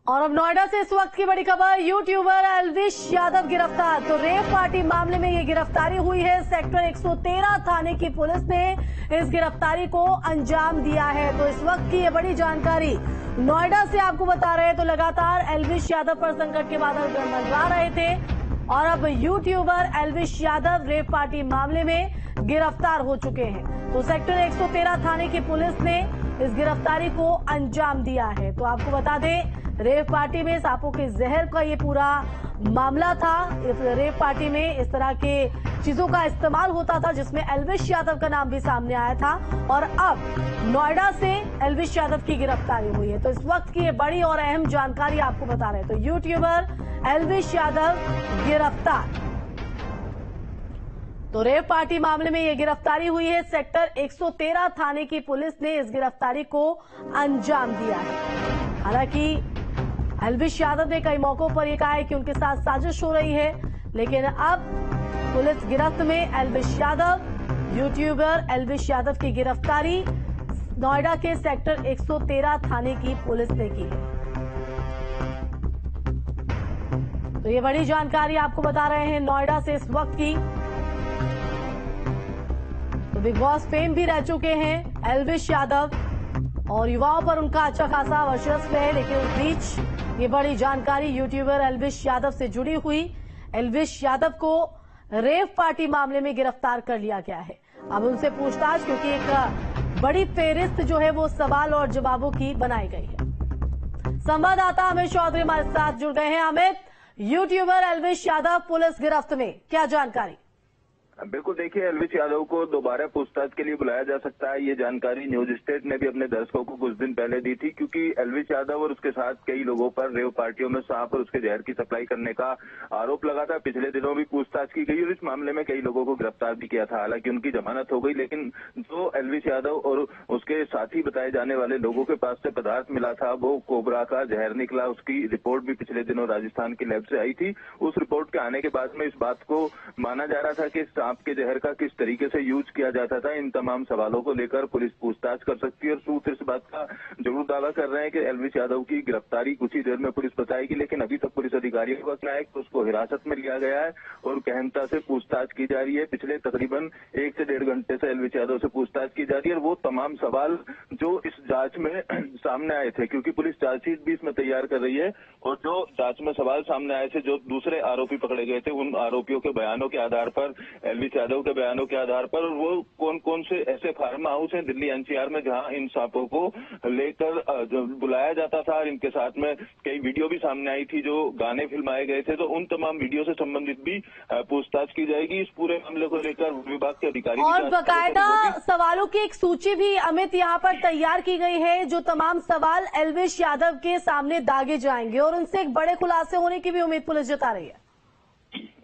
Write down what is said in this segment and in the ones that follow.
और अब नोएडा से इस वक्त की बड़ी खबर, यूट्यूबर एल्विश यादव गिरफ्तार। तो रेव पार्टी मामले में ये गिरफ्तारी हुई है। सेक्टर 113 थाने की पुलिस ने इस गिरफ्तारी को अंजाम दिया है। तो इस वक्त की ये बड़ी जानकारी नोएडा से आपको बता रहे हैं। तो लगातार एल्विश यादव पर संकट के बादल मंडरा रहे थे और अब YouTuber Elvish Yadav rave party मामले में गिरफ्तार हो चुके हैं। तो सेक्टर 113 थाने की पुलिस ने इस गिरफ्तारी को अंजाम दिया है। तो आपको बता दें, रेव पार्टी में सांपों के जहर का ये पूरा मामला था। इस रेव पार्टी में इस तरह के चीजों का इस्तेमाल होता था जिसमें एल्विश यादव का नाम भी सामने आया था और अब नोएडा से एल्विश यादव की गिरफ्तारी हुई है। तो इस वक्त की ये बड़ी और अहम जानकारी आपको बता रहे हैं। तो यूट्यूबर एल्विश यादव गिरफ्तार। तो रेव पार्टी मामले में यह गिरफ्तारी हुई है। सेक्टर 113 थाने की पुलिस ने इस गिरफ्तारी को अंजाम दिया है। हालांकि एल्विश यादव ने कई मौकों पर यह कहा है कि उनके साथ साजिश हो रही है, लेकिन अब पुलिस गिरफ्त में एल्विश यादव, यूट्यूबर एल्विश यादव की गिरफ्तारी नोएडा के सेक्टर 113 थाने की पुलिस ने की है। तो ये बड़ी जानकारी आपको बता रहे हैं नोएडा से इस वक्त की। तो बिग बॉस फेम भी रह चुके हैं एल्विश यादव और युवाओं पर उनका अच्छा खासा वर्चस्व है, लेकिन उस बीच ये बड़ी जानकारी यूट्यूबर एल्विश यादव से जुड़ी हुई। एल्विश यादव को रेव पार्टी मामले में गिरफ्तार कर लिया गया है। अब उनसे पूछताछ, क्योंकि एक बड़ी फेहरिस्त जो है वो सवाल और जवाबों की बनाई गई है। संवाददाता अमित चौधरी हमारे साथ जुड़ गए हैं। अमित, यूट्यूबर एल्विश यादव पुलिस गिरफ्त में, क्या जानकारी? बिल्कुल, देखिए, एल्विश यादव को दोबारा पूछताछ के लिए बुलाया जा सकता है। ये जानकारी न्यूज स्टेट ने भी अपने दर्शकों को कुछ दिन पहले दी थी, क्योंकि एल्विश यादव और उसके साथ कई लोगों पर रेव पार्टियों में सांप और उसके जहर की सप्लाई करने का आरोप लगा था। पिछले दिनों भी पूछताछ की गई और इस मामले में कई लोगों को गिरफ्तार भी किया था। हालांकि उनकी जमानत हो गई, लेकिन जो एल्विश यादव और उसके साथी बताए जाने वाले लोगों के पास से पदार्थ मिला था वो कोबरा का जहर निकला। उसकी रिपोर्ट भी पिछले दिनों राजस्थान की लैब से आई थी। उस रिपोर्ट के आने के बाद में इस बात को माना जा रहा था कि आपके जहर का किस तरीके से यूज किया जाता था। इन तमाम सवालों को लेकर पुलिस पूछताछ कर सकती है और सूत्र इस बात का जरूर दावा कर रहे हैं कि एल्विश यादव की गिरफ्तारी कुछ ही देर में पुलिस बताएगी, लेकिन अभी तक पुलिस अधिकारियों का क्या है कि उसको हिरासत में लिया गया है और गहनता से पूछताछ की जा रही है। पिछले तकरीबन 1 से 1.5 घंटे से एल्विश यादव से पूछताछ की जा रही है और वो तमाम सवाल जो इस जांच में सामने आए थे, क्योंकि पुलिस चार्जशीट भी इसमें तैयार कर रही है, और जो जांच में सवाल सामने आए थे, जो दूसरे आरोपी पकड़े गए थे, उन आरोपियों के बयानों के आधार पर, एल्विश यादव के बयानों के आधार पर, वो कौन कौन से ऐसे फार्म हाउस हैं दिल्ली एनसीआर में जहां इन सांपों को लेकर बुलाया जाता था। इनके साथ में कई वीडियो भी सामने आई थी, जो गाने फिल्माए गए थे, तो उन तमाम वीडियो से संबंधित भी पूछताछ की जाएगी। इस पूरे मामले को लेकर विभाग के अधिकारी और बाकायदा सवालों की एक सूची भी अमित यहाँ पर तैयार की गई है, जो तमाम सवाल एल्विश यादव के सामने दागे जाएंगे और उनसे एक बड़े खुलासे होने की भी उम्मीद पुलिस जता रही है।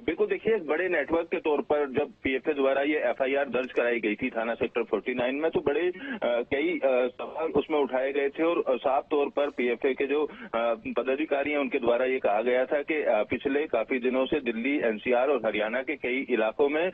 बिल्कुल, देखिए, एक बड़े नेटवर्क के तौर पर जब पीएफए द्वारा ये एफआईआर दर्ज कराई गई थी थाना सेक्टर 49 में, तो बड़े कई सवाल उसमें उठाए गए थे और साफ तौर पर पीएफए के जो पदाधिकारी हैं उनके द्वारा ये कहा गया था कि पिछले काफी दिनों से दिल्ली एनसीआर और हरियाणा के कई इलाकों में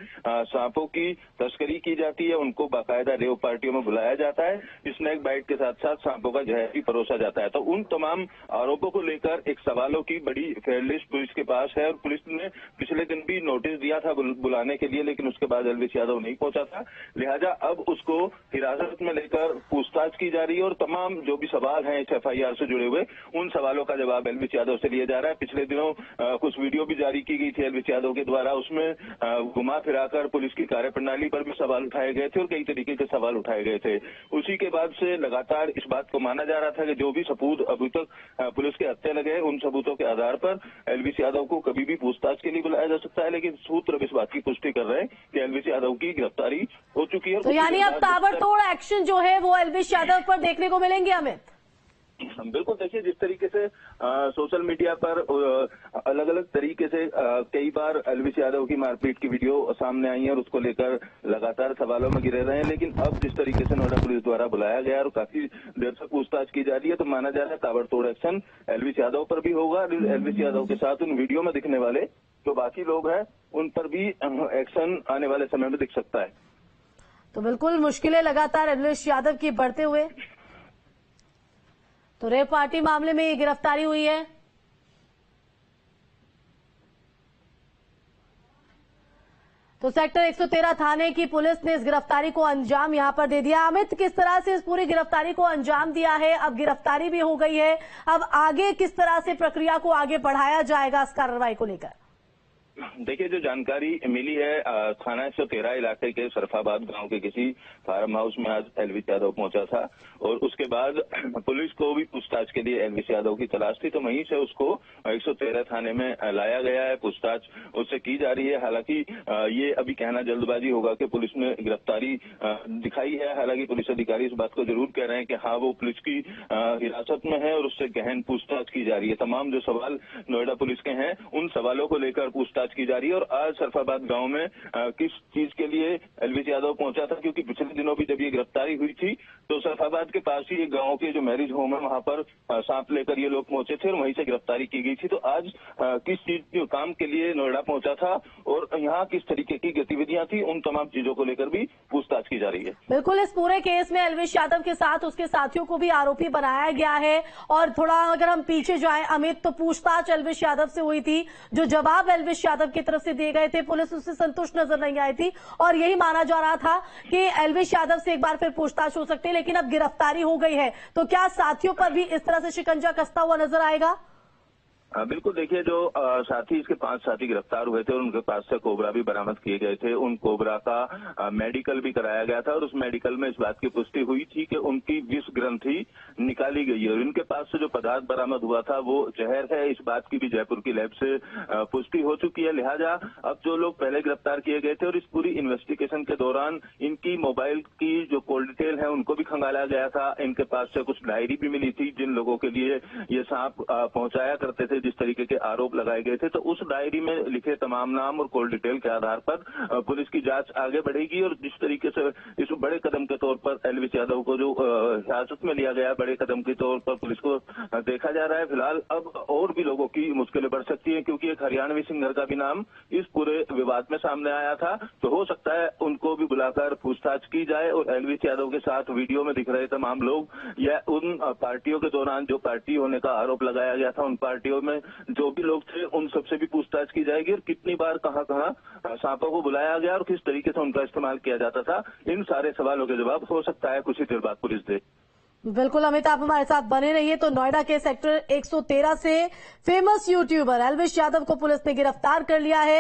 सांपों की तस्करी की जाती है। उनको बाकायदा रेव पार्टियों में बुलाया जाता है, स्नैक बाइट के साथ साथ सांपों का जहर भी परोसा जाता है। तो उन तमाम आरोपों को लेकर एक सवालों की बड़ी फेयर लिस्ट पुलिस के पास है और पुलिस ने पिछले दिन भी नोटिस दिया था बुलाने के लिए, लेकिन उसके बाद एल्विश यादव नहीं पहुंचा था। लिहाजा अब उसको हिरासत में लेकर पूछताछ की जा रही है और तमाम जो भी सवाल हैं इस एफआईआर से जुड़े हुए, उन सवालों का जवाब एल्विश यादव से लिया जा रहा है। पिछले दिनों कुछ वीडियो भी जारी की गई थी एल्विश यादव के द्वारा, उसमें घुमा फिराकर पुलिस की कार्यप्रणाली पर भी सवाल उठाए गए थे और कई तरीके के सवाल उठाए गए थे। उसी के बाद से लगातार इस बात को माना जा रहा था कि जो भी सबूत अभी तक पुलिस के हत्थे लगे, उन सबूतों के आधार पर एल्विश यादव को कभी भी पूछताछ के लिए बुलाया जा सकता है, लेकिन सूत्र इस बात की पुष्टि कर रहे हैं कि एल्विश यादव की गिरफ्तारी हो चुकी है। तो यानी अब ताबड़तोड़ एक्शन जो है वो एल्विश यादव पर देखने को मिलेंगे अमित? बिल्कुल, देखिए, जिस तरीके से सोशल मीडिया पर अलग अलग तरीके से कई बार एल्विश यादव की मारपीट की वीडियो सामने आई है और उसको लेकर लगातार सवालों में घिरे रहे हैं, लेकिन अब जिस तरीके से नोएडा पुलिस द्वारा बुलाया गया और काफी देर से पूछताछ की जा रही है, तो माना जा रहा है ताबड़तोड़ एक्शन एल्विश यादव पर भी होगा। एल्विश यादव के साथ उन वीडियो में दिखने वाले जो बाकी लोग हैं उन पर भी एक्शन आने वाले समय में दिख सकता है। तो बिल्कुल मुश्किलें लगातार एल्विश यादव की बढ़ते हुए तो रेप पार्टी मामले में ये गिरफ्तारी हुई है। तो सेक्टर 113 थाने की पुलिस ने इस गिरफ्तारी को अंजाम यहां पर दे दिया। अमित, किस तरह से इस पूरी गिरफ्तारी को अंजाम दिया है? अब गिरफ्तारी भी हो गई है, अब आगे किस तरह से प्रक्रिया को आगे बढ़ाया जाएगा इस कार्रवाई को लेकर? देखिए, जो जानकारी मिली है, थाना 113 इलाके के सरफाबाद गांव के किसी फार्म हाउस में आज एलविश यादव पहुंचा था और उसके बाद पुलिस को भी पूछताछ के लिए एलविश यादव की तलाश थी, तो वहीं से उसको 113 थाने में लाया गया है। पूछताछ उससे की जा रही है। हालांकि ये अभी कहना जल्दबाजी होगा कि पुलिस ने गिरफ्तारी दिखाई है। हालांकि पुलिस अधिकारी इस बात को जरूर कह रहे हैं कि हाँ, वो पुलिस की हिरासत में है और उससे गहन पूछताछ की जा रही है। तमाम जो सवाल नोएडा पुलिस के हैं, उन सवालों को लेकर पूछताछ की जा रही है। और आज सरफाबाद गांव में किस चीज के लिए एलविश यादव पहुंचा था, क्योंकि पिछले दिनों भी जब ये गिरफ्तारी हुई थी तो सरफाबाद के पास ही एक गांव के जो मैरिज होम है वहां पर सांप लेकर ये लोग पहुंचे थे और वहीं से गिरफ्तारी की गई थी। तो आज किस चीज के काम के लिए नोएडा पहुंचा था और यहाँ किस तरीके की गतिविधियां थी, उन तमाम चीजों को लेकर भी पूछताछ की जा रही है। बिल्कुल, इस पूरे केस में एलविश यादव के साथ उसके साथियों को भी आरोपी बनाया गया है। और थोड़ा अगर हम पीछे जाएं अमित, तो पूछताछ एलविश यादव से हुई थी। जो जवाब एलविश यादव की तरफ से दिए गए थे, पुलिस उससे संतुष्ट नजर नहीं आई थी और यही माना जा रहा था कि एलविश यादव से एक बार फिर पूछताछ हो सकती है। लेकिन अब गिरफ्तारी हो गई है, तो क्या साथियों पर भी इस तरह से शिकंजा कसता हुआ नजर आएगा? बिल्कुल, देखिए, जो साथी, इसके 5 साथी गिरफ्तार हुए थे और उनके पास से कोबरा भी बरामद किए गए थे। उन कोबरा का मेडिकल भी कराया गया था और उस मेडिकल में इस बात की पुष्टि हुई थी कि उनकी विष ग्रंथि निकाली गई है और इनके पास से जो पदार्थ बरामद हुआ था वो जहर है। इस बात की भी जयपुर की लैब से पुष्टि हो चुकी है। लिहाजा अब जो लोग पहले गिरफ्तार किए गए थे और इस पूरी इन्वेस्टिगेशन के दौरान इनकी मोबाइल की जो कॉल डिटेल है उनको भी खंगाला गया था। इनके पास से कुछ डायरी भी मिली थी जिन लोगों के लिए ये सांप पहुंचाया करते थे, जिस तरीके के आरोप लगाए गए थे। तो उस डायरी में लिखे तमाम नाम और कॉल डिटेल के आधार पर पुलिस की जांच आगे बढ़ेगी और जिस तरीके से इस बड़े कदम के तौर पर एलविश यादव को जो हिरासत में लिया गया, बड़े कदम के तौर पर पुलिस को देखा जा रहा है। फिलहाल अब और भी लोगों की मुश्किलें बढ़ सकती हैं, क्योंकि एक हरियाणवी सिंगर का भी नाम इस पूरे विवाद में सामने आया था। तो हो सकता है उनको भी बुलाकर पूछताछ की जाए और एलविश यादव के साथ वीडियो में दिख रहे तमाम लोग या उन पार्टियों के दौरान जो पार्टी होने का आरोप लगाया गया था, उन पार्टियों में जो भी लोग थे उन सबसे भी पूछताछ की जाएगी और कितनी बार कहां सांपों को बुलाया गया और किस तरीके से उनका इस्तेमाल किया जाता था, इन सारे सवालों के जवाब हो सकता है कुछ ही देर बाद पुलिस दे। बिल्कुल अमित, आप हमारे साथ बने रहिए। तो नोएडा के सेक्टर 113 से फेमस यूट्यूबर एलविश यादव को पुलिस ने गिरफ्तार कर लिया है।